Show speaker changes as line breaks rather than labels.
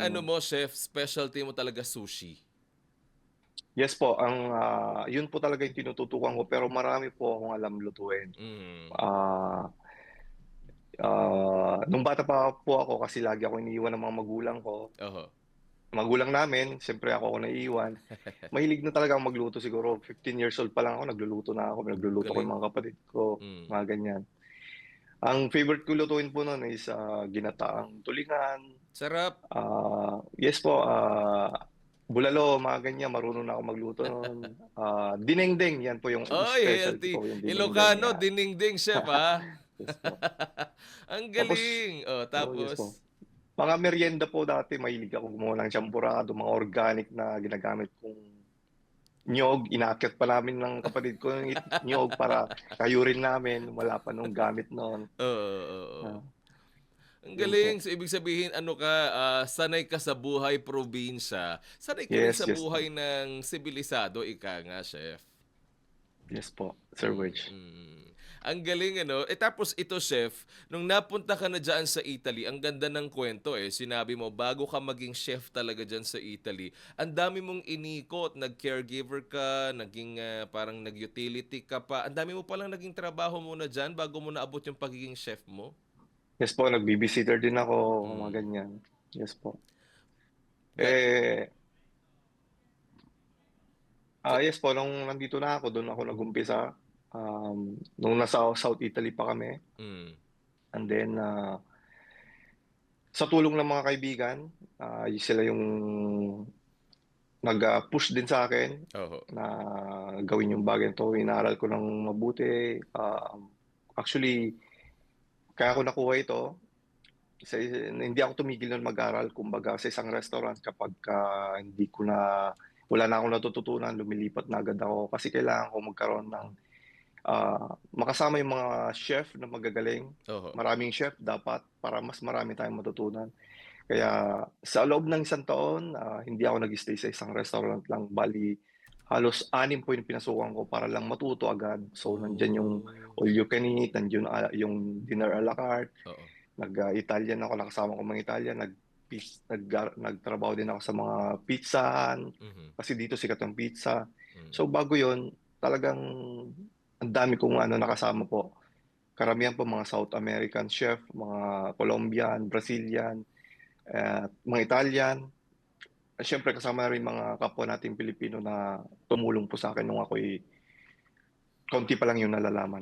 ano mo chef, specialty mo talaga sushi?
Yes po, yun po talaga yung tinututukan ko pero marami po akong alam lutuin.
Hmm,
Ah, nung bata pa po ako kasi lagi ako iniiwan ng mga magulang ko.
oho.
Magulang namin, siyempre ako naiiwan. Mahilig na talaga akong magluto siguro 15 years old pa lang ako nagluluto na ako, nagluluto ko yung
Galing.
mga kapatid ko,
Hmm.
mga ganyan. Ang favorite ko lutuin po nun is, ginataang tulingan,
Sarap.
yes po, bulalo, mga ganyan, marunong na ako magluto nun. Dinengdeng, yan po yung
Ay,
specialty
healthy.
ko, yung dinengdeng,
Ilocano,
yan.
dinengdeng chef,
Yes po.
Ang
Tapos
galing. Oh,
yes po.
tapos?
Mga meryenda po dati mahilig ako gumawa ng champorado, mga organic na ginagamit kong niyog. Inaakyat pa namin ng kapatid ko yung niyog para kayurin namin, wala pa nung gamit no'n.
Oo, oo.
Ah,
Ang
Yun po.
galing. So, ibig sabihin, ano ka, sanay ka sa buhay probinsya. Sanay ka rin sa
Yes, yes po.
buhay ng sibilisado, ika nga, chef.
Yes po, Sir Wedge.
Mm. Ang galing ano. Eh tapos ito chef, nung napunta ka na diyan sa Italy, ang ganda ng kwento eh. Sinabi mo bago ka maging chef talaga diyan sa Italy, ang dami mong inikot, nag-caregiver ka, naging parang nag-utility ka pa. Ang dami mo palang naging trabaho muna diyan bago mo naabot yung pagiging chef mo.
Yes po, nag-babysitter din ako, mga
Mm.
ganyan. Yes po.
Ga-
Eh,
Ga-
yes po, nung nandito na ako, dun ako nag-umpisa. Nung nasa South Italy pa kami.
mm.
And then, sa tulong ng mga kaibigan, sila yung nag-push din sa akin
Oho.
na gawin yung bagay na 'to. Inaaral ko ng mabuti. Actually, kaya ko nakuha ito, hindi ako tumigil nun mag-aral. Kumbaga sa isang restaurant kapagka hindi ko na wala na akong natututunan, lumilipat na agad ako kasi kailangan ko magkaroon ng, makasama yung mga chef na magagaling.
Oho.
Maraming chef dapat para mas marami tayong matutunan. Kaya sa loob ng isang taon, hindi ako nag-stay sa isang restaurant lang, bali halos 6 po yung pinasukan ko para lang matuto agad. So, nandiyan yung
Oh.
all you can eat, nandiyan, yung dinner à la carte,
Oo.
Italian ako, nakasama ko mga Italian, nagtrabaho din ako sa mga pizzahan,
Mhm.
kasi dito sikat ang pizza.
Mm.
So, bago yun, talagang ang dami kong nakasama po. Karamihan po mga South American chef, mga Colombian, Brazilian, at mga Italian. Siyempre kasama na rin mga kapwa nating Pilipino na tumulong po sa'kin nung ako'y konti pa lang yung nalalaman.